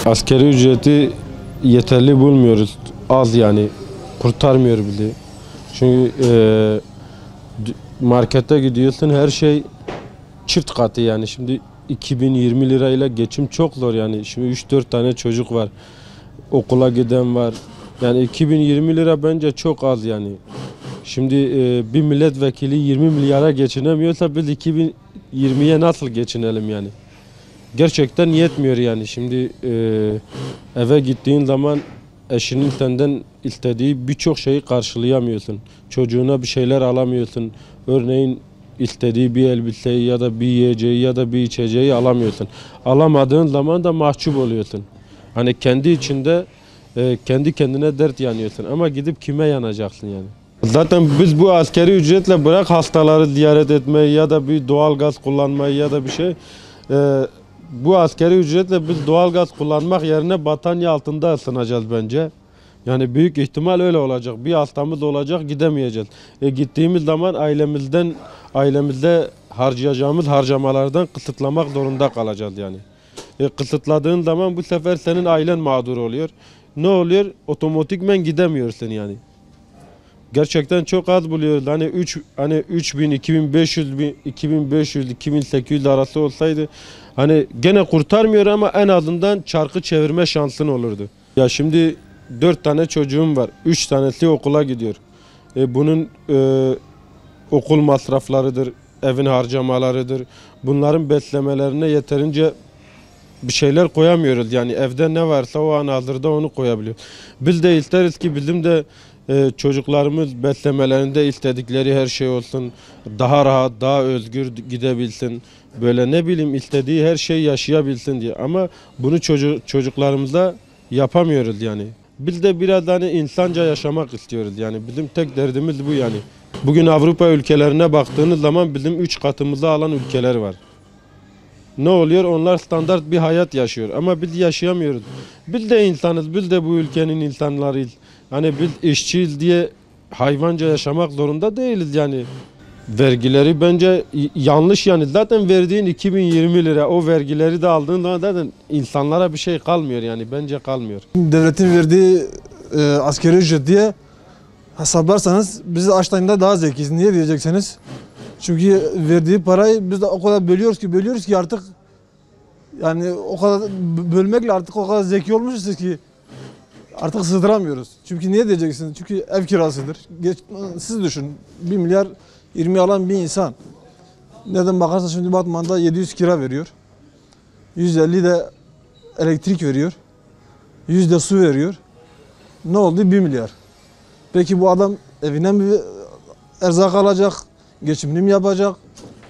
Asgari ücreti yeterli bulmuyoruz. Az yani. Kurtarmıyor bile. Çünkü markete gidiyorsun, her şey çift katı yani. Şimdi 2020 lirayla geçim çok zor yani. Şimdi 3-4 tane çocuk var. Okula giden var. Yani 2020 lira bence çok az yani. Şimdi bir milletvekili 20 milyara geçinemiyorsa biz 2020'ye nasıl geçinelim yani? Gerçekten yetmiyor yani. Şimdi eve gittiğin zaman eşinin senden istediği birçok şeyi karşılayamıyorsun. Çocuğuna bir şeyler alamıyorsun. Örneğin istediği bir elbiseyi ya da bir yiyeceği ya da bir içeceği alamıyorsun. Alamadığın zaman da mahcup oluyorsun. Hani kendi içinde kendi kendine dert yanıyorsun. Ama gidip kime yanacaksın yani? Zaten biz bu asgari ücretle bırak hastaları ziyaret etmeyi ya da bir doğalgaz kullanmayı ya da bir şey. Bu asgari ücretle biz doğalgaz kullanmak yerine battaniye altında ısınacağız bence. Yani büyük ihtimal öyle olacak. Bir hastamız olacak, gidemeyeceğiz. Gittiğimiz zaman ailemizde harcayacağımız harcamalardan kısıtlamak zorunda kalacağız yani. Kısıtladığın zaman bu sefer senin ailen mağdur oluyor. Ne oluyor? Otomatikmen gidemiyorsun yani. Gerçekten çok az buluyoruz. Hani 3000, 2500, 2800 arası olsaydı hani gene kurtarmıyor ama en azından çarkı çevirme şansın olurdu. Ya şimdi 4 tane çocuğum var. 3 tanesi okula gidiyor. Bunun okul masraflarıdır, evin harcamalarıdır. Bunların beslemelerine yeterince bir şeyler koyamıyoruz. Yani evde ne varsa o an hazırda onu koyabiliyoruz. Biz de isteriz ki bizim de çocuklarımız beslemelerinde istedikleri her şey olsun. Daha rahat, daha özgür gidebilsin. Böyle ne bileyim istediği her şeyi yaşayabilsin diye. Ama bunu çocuklarımıza yapamıyoruz yani. Biz de biraz hani insanca yaşamak istiyoruz yani. Bizim tek derdimiz bu yani. Bugün Avrupa ülkelerine baktığınız zaman bizim 3 katımızı alan ülkeler var. Ne oluyor? Onlar standart bir hayat yaşıyor ama biz yaşayamıyoruz. Biz de insanız, biz de bu ülkenin insanlarıyız. Hani biz işçiyiz diye hayvanca yaşamak zorunda değiliz yani. Vergileri bence yanlış yani. Zaten verdiğin 2020 lira, o vergileri de aldığın zaman zaten insanlara bir şey kalmıyor yani. Bence kalmıyor. Devletin verdiği asgari ücret diye hesaplarsanız biz açtığında daha zekiyiz. Niye diyeceksiniz? Çünkü verdiği parayı biz de o kadar bölüyoruz ki artık yani o kadar bölmekle artık o kadar zeki olmuşuz ki artık sığdıramıyoruz. Çünkü niye diyeceksiniz? Çünkü ev kirasıdır. Siz düşünün 1 milyar 20 alan bir insan. Neden bakarsan şimdi Batman'da 700 kira veriyor. 150 de elektrik veriyor. 100 de su veriyor. Ne oldu? 1 milyar. Peki bu adam evinden mi erzak alacak? Geçimini mi yapacak?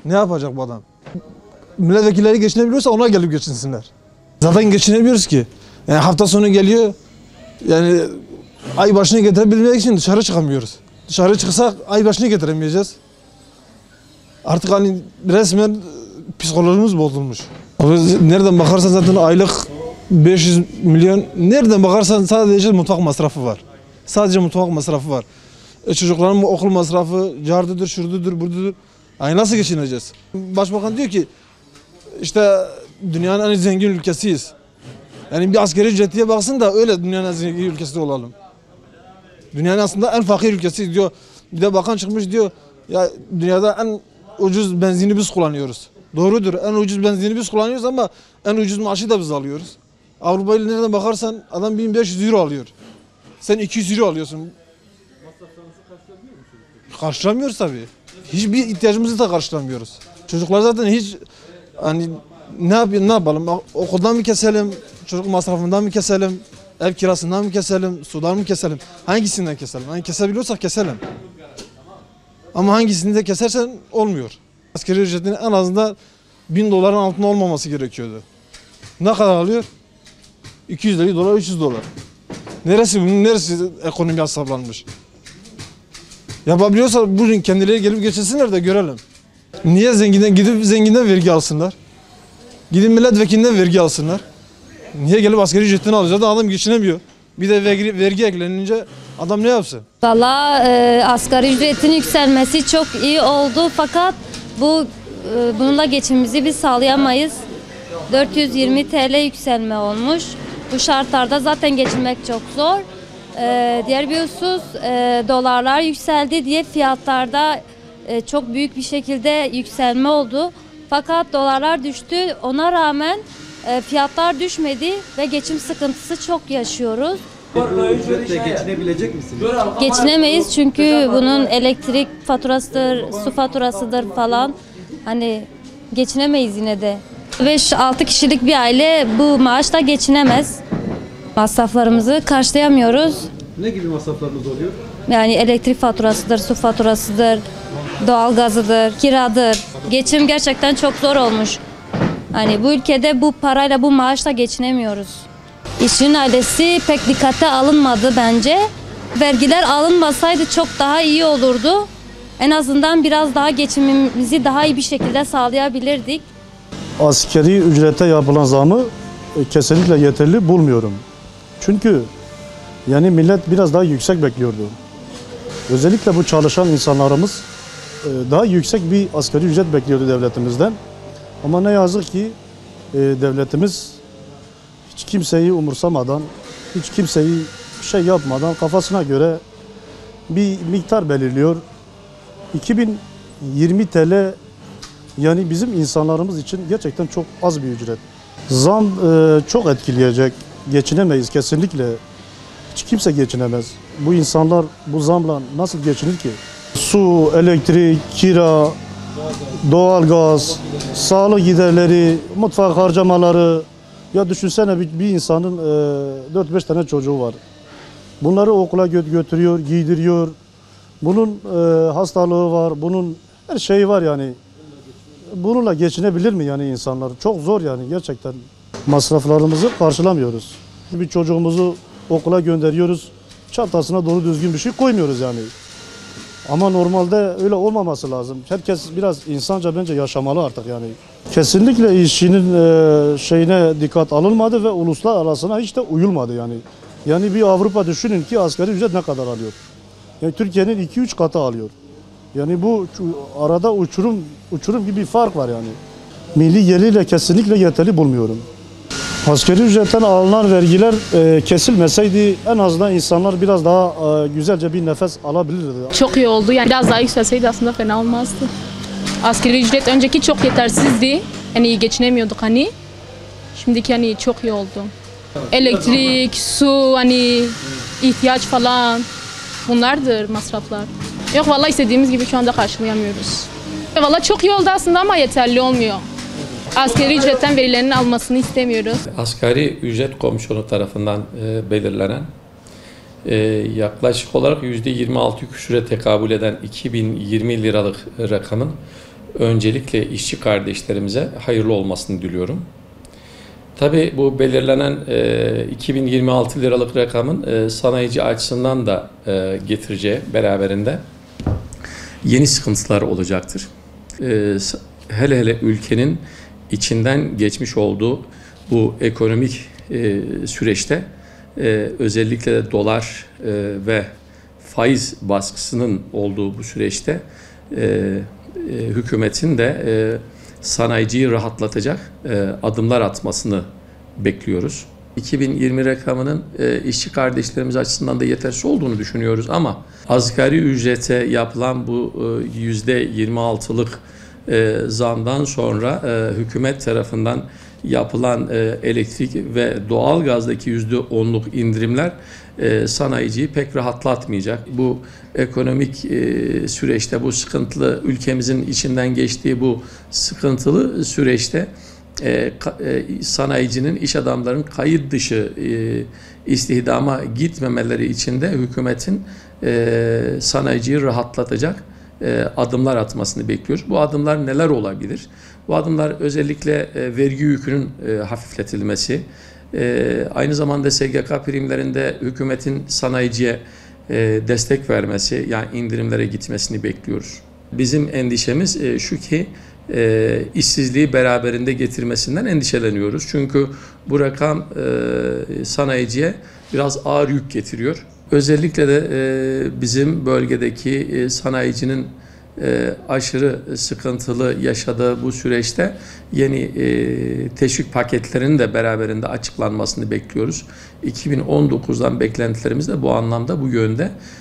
Ne yapacak bu adam? Milletvekilleri geçinebiliyorsa ona gelip geçinsinler. Zaten geçinemiyoruz ki. Yani hafta sonu geliyor. Yani ay başını getirebilmek için dışarı çıkamıyoruz. Dışarı çıksak ay başını getiremeyeceğiz. Artık hani resmen psikolojimiz bozulmuş. Nereden bakarsan zaten aylık 500 milyon, nereden bakarsan sadece mutfak masrafı var. Sadece mutfak masrafı var. Çocukların okul masrafı, cardıdır, şurdudur, burdudur. Yani nasıl geçineceğiz? Başbakan diyor ki işte dünyanın en zengin ülkesiyiz. Yani bir asgari ücretiye baksın da öyle dünyanın en zengin ülkesi olalım. Dünyanın aslında en fakir ülkesiyiz diyor. Bir de bakan çıkmış diyor ya dünyada en ucuz benzini biz kullanıyoruz. Doğrudur, en ucuz benzini biz kullanıyoruz ama en ucuz maaşı da biz alıyoruz. Avrupa'yı nereden bakarsan adam 1500 euro alıyor. Sen 200 euro alıyorsun. Masraflarınızı karşılayabiliyor musunuz? Karşılamıyoruz tabii. Hiçbir ihtiyacımızı da karşılamıyoruz. Çocuklar zaten hiç hani ne yapalım? Okuldan mı keselim? Çocuk masrafından mı keselim? Ev kirasından mı keselim? Sudan mı keselim? Hangisinden keselim? Hani kesebiliyorsak keselim. Ama hangisini de kesersen olmuyor. Asgari ücretin en azından 1000 doların altında olmaması gerekiyordu. Ne kadar alıyor? 250 dolar, 300 dolar. Neresi ekonomi hesaplanmış? Yapabiliyorsa bugün kendileri gelip geçirsinler de görelim. Niye zenginden vergi alsınlar? Gidip milletvekilinden vergi alsınlar. Niye gelip asgari ücretini alacak da adam geçinemiyor. Bir de vergi eklenince adam ne yapsın? Valla asgari ücretin yükselmesi çok iyi oldu fakat bununla geçimimizi biz sağlayamayız. 420 TL yükselme olmuş. Bu şartlarda zaten geçinmek çok zor. Diğer bir husus dolarlar yükseldi diye fiyatlarda çok büyük bir şekilde yükselme oldu. Fakat dolarlar düştü. Ona rağmen fiyatlar düşmedi ve geçim sıkıntısı çok yaşıyoruz. Ücretle geçinebilecek misiniz? Geçinemeyiz çünkü bunun elektrik faturasıdır, su faturasıdır falan. Hani geçinemeyiz yine de. 5-6 kişilik bir aile bu maaşla geçinemez. Masraflarımızı karşılayamıyoruz. Ne gibi masraflarınız oluyor? Yani elektrik faturasıdır, su faturasıdır, doğalgazıdır, kiradır. Geçim gerçekten çok zor olmuş. Hani bu ülkede bu parayla, bu maaşla geçinemiyoruz. İşçinin ailesi pek dikkate alınmadı bence. Vergiler alınmasaydı çok daha iyi olurdu. En azından biraz daha geçimimizi daha iyi bir şekilde sağlayabilirdik. Askeri ücrete yapılan zamı kesinlikle yeterli bulmuyorum. Çünkü yani millet biraz daha yüksek bekliyordu. Özellikle bu çalışan insanlarımız daha yüksek bir asgari ücret bekliyordu devletimizden. Ama ne yazık ki devletimiz hiç kimseyi umursamadan, hiç kimseyi şey yapmadan kafasına göre bir miktar belirliyor. 2020 TL yani bizim insanlarımız için gerçekten çok az bir ücret. Zam çok etkileyecek. Geçinemeyiz kesinlikle. Hiç kimse geçinemez. Bu insanlar bu zamla nasıl geçinir ki? Su, elektrik, kira, doğalgaz, sağlık giderleri, mutfak harcamaları. Ya düşünsene bir insanın 4-5 tane çocuğu var. Bunları okula götürüyor, giydiriyor. Bunun hastalığı var, bunun her şeyi var yani. Bununla geçinebilir mi yani insanlar? Çok zor yani gerçekten. Masraflarımızı karşılamıyoruz. Bir çocuğumuzu okula gönderiyoruz. Çantasına doğru düzgün bir şey koymuyoruz yani. Ama normalde öyle olmaması lazım. Herkes biraz insanca bence yaşamalı artık yani. Kesinlikle işçinin şeyine dikkat alınmadı ve uluslar arasına hiç de uyulmadı yani. Yani bir Avrupa düşünün ki asgari ücret ne kadar alıyor? Yani Türkiye'nin 2-3 katı alıyor. Yani bu arada uçurum gibi bir fark var yani. Milli gelirle kesinlikle yeterli bulmuyorum. Asgari ücretten alınan vergiler kesilmeseydi en azından insanlar biraz daha güzelce bir nefes alabilirdi. Çok iyi oldu. Yani biraz daha yükselseydi aslında fena olmazdı. Asgari ücret önceki çok yetersizdi. Yani iyi geçinemiyorduk hani. Şimdiki hani çok iyi oldu. Elektrik, su, hani ihtiyaç falan bunlardır masraflar. Yok vallahi istediğimiz gibi şu anda karşılayamıyoruz. Vallahi çok iyi oldu aslında ama yeterli olmuyor. Asgari ücretten verilerinin almasını istemiyoruz. Asgari ücret komisyonu tarafından belirlenen yaklaşık olarak %26 küsüre tekabül eden 2020 liralık rakamın öncelikle işçi kardeşlerimize hayırlı olmasını diliyorum. Tabii bu belirlenen 2026 liralık rakamın sanayici açısından da getireceği beraberinde yeni sıkıntılar olacaktır. Hele hele ülkenin içinden geçmiş olduğu bu ekonomik süreçte özellikle de dolar ve faiz baskısının olduğu bu süreçte hükümetin de sanayiciyi rahatlatacak adımlar atmasını bekliyoruz. 2020 rakamının işçi kardeşlerimiz açısından da yetersiz olduğunu düşünüyoruz ama asgari ücrete yapılan bu %26'lık zamdan sonra hükümet tarafından yapılan elektrik ve doğalgazdaki %10'luk indirimler sanayiciyi pek rahatlatmayacak. Bu ekonomik süreçte, bu sıkıntılı ülkemizin içinden geçtiği bu sıkıntılı süreçte sanayicinin, iş adamlarının kayıt dışı istihdama gitmemeleri için de hükümetin sanayiciyi rahatlatacak adımlar atmasını bekliyoruz. Bu adımlar neler olabilir? Bu adımlar özellikle vergi yükünün hafifletilmesi, aynı zamanda SGK primlerinde hükümetin sanayiciye destek vermesi, yani indirimlere gitmesini bekliyoruz. Bizim endişemiz şu ki işsizliği beraberinde getirmesinden endişeleniyoruz. Çünkü bu rakam sanayiciye biraz ağır yük getiriyor. Özellikle de bizim bölgedeki sanayicinin aşırı sıkıntılı yaşadığı bu süreçte yeni teşvik paketlerinin de beraberinde açıklanmasını bekliyoruz. 2019'dan beklentilerimiz de bu anlamda bu yönde.